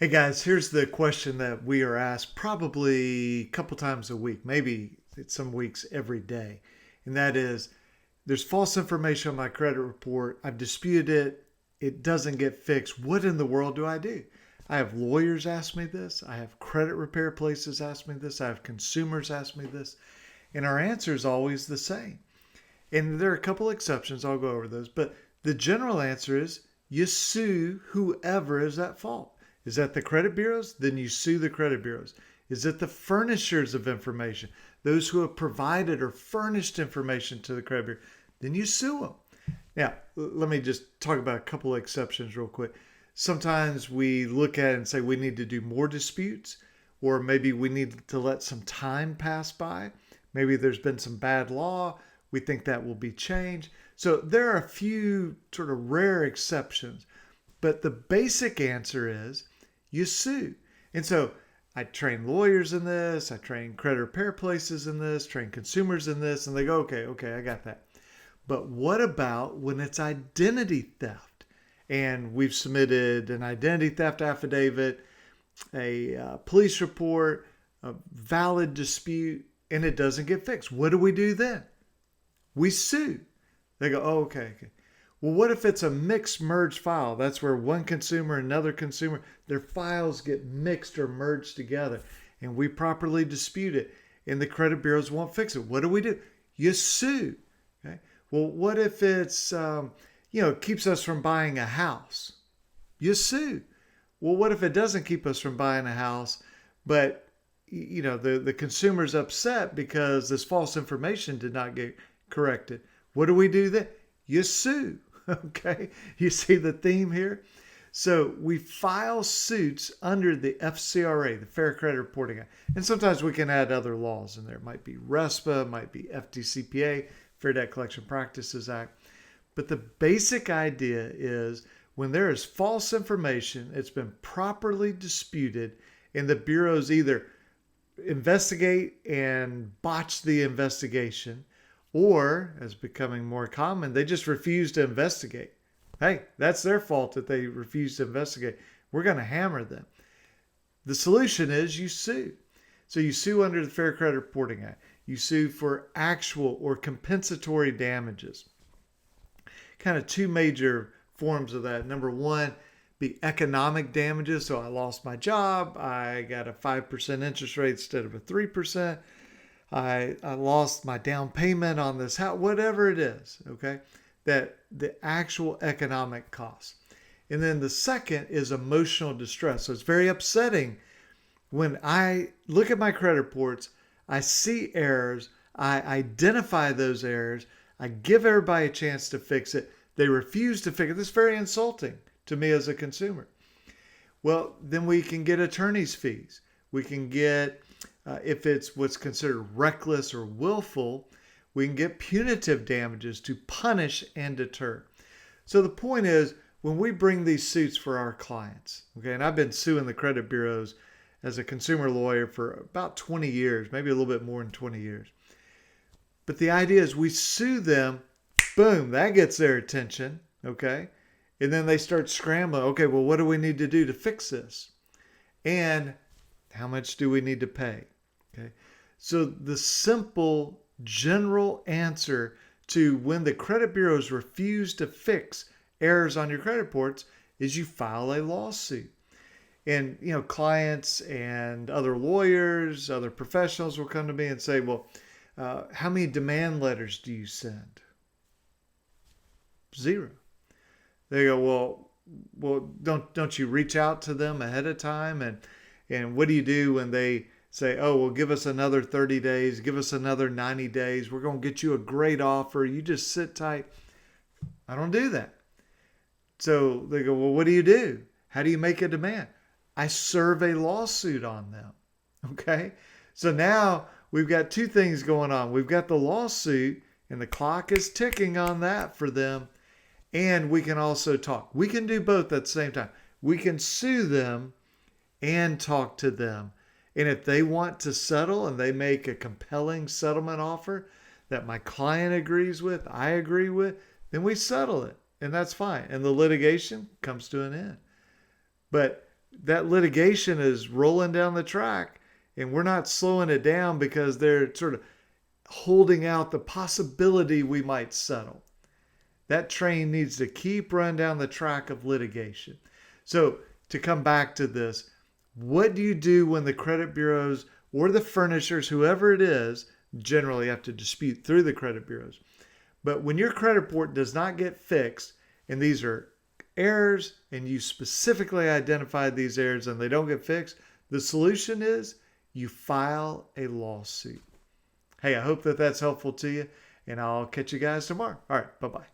Hey guys, here's the question that we are asked probably a couple times a week, maybe some weeks every day. And that is, there's false information on my credit report. I've disputed it. It doesn't get fixed. What in the world do I do? I have lawyers ask me this. I have credit repair places ask me this. I have consumers ask me this. And our answer is always the same. And there are a couple exceptions. I'll go over those. But the general answer is you sue whoever is at fault. Is that the credit bureaus? Then you sue the credit bureaus. Is it the furnishers of information? Those who have provided or furnished information to the credit bureau? Then you sue them. Now, let me just talk about a couple of exceptions real quick. Sometimes we look at it and say we need to do more disputes, or maybe we need to let some time pass by. Maybe there's been some bad law. We think that will be changed. So there are a few sort of rare exceptions, but the basic answer is you sue. And so I train lawyers in this, I train credit repair places in this, train consumers in this, and they go, okay, I got that. But what about when it's identity theft? And we've submitted an identity theft affidavit, a police report, a valid dispute, and it doesn't get fixed. What do we do then? We sue. They go, oh, okay. Well, what if it's a mixed merged file? That's where one consumer and another consumer, their files get mixed or merged together, and we properly dispute it, and the credit bureaus won't fix it. What do? You sue. Okay. Well, what if it's, keeps us from buying a house? You sue. Well, what if it doesn't keep us from buying a house, but the consumer's upset because this false information did not get corrected? What do we do then? You sue. Okay, you see the theme here? So we file suits under the FCRA, the Fair Credit Reporting Act. And sometimes we can add other laws in there. It might be RESPA, it might be FDCPA, Fair Debt Collection Practices Act. But the basic idea is when there is false information, it's been properly disputed, and the bureaus either investigate and botch the investigation, or, as becoming more common, they just refuse to investigate. Hey, that's their fault that they refuse to investigate. We're going to hammer them. The solution is you sue. So you sue under the Fair Credit Reporting Act. You sue for actual or compensatory damages. Kind of two major forms of that. Number one, be economic damages. So I lost my job. I got a 5% interest rate instead of a 3%. I lost my down payment on this house, whatever it is, okay? That the actual economic cost. And then the second is emotional distress. So it's very upsetting when I look at my credit reports, I see errors, I identify those errors, I give everybody a chance to fix it. They refuse to fix it. This is very insulting to me as a consumer. Well, then we can get attorney's fees. We can get if it's what's considered reckless or willful, we can get punitive damages to punish and deter. So the point is, when we bring these suits for our clients, okay, and I've been suing the credit bureaus as a consumer lawyer for about 20 years, maybe a little bit more than 20 years. But the idea is we sue them, boom, that gets their attention, okay? And then they start scrambling, okay, well, what do we need to do to fix this? And how much do we need to pay? Okay. So the simple general answer to when the credit bureaus refuse to fix errors on your credit reports is you file a lawsuit. And, clients and other lawyers, other professionals will come to me and say, well, how many demand letters do you send? 0. They go, well, don't you reach out to them ahead of time? And what do you do when they say, oh, well, give us another 30 days, give us another 90 days. We're going to get you a great offer. You just sit tight. I don't do that. So they go, well, what do you do? How do you make a demand? I serve a lawsuit on them. Okay. So now we've got two things going on. We've got the lawsuit and the clock is ticking on that for them. And we can also talk. We can do both at the same time. We can sue them and talk to them. And if they want to settle and they make a compelling settlement offer that my client agrees with, I agree with, then we settle it. And that's fine. And the litigation comes to an end. But that litigation is rolling down the track, and we're not slowing it down because they're sort of holding out the possibility we might settle. That train needs to keep running down the track of litigation. So, to come back to this, what do you do when the credit bureaus or the furnishers, whoever it is, generally have to dispute through the credit bureaus? But when your credit report does not get fixed, and these are errors, and you specifically identified these errors and they don't get fixed, the solution is you file a lawsuit. Hey, I hope that that's helpful to you, and I'll catch you guys tomorrow. All right, bye-bye.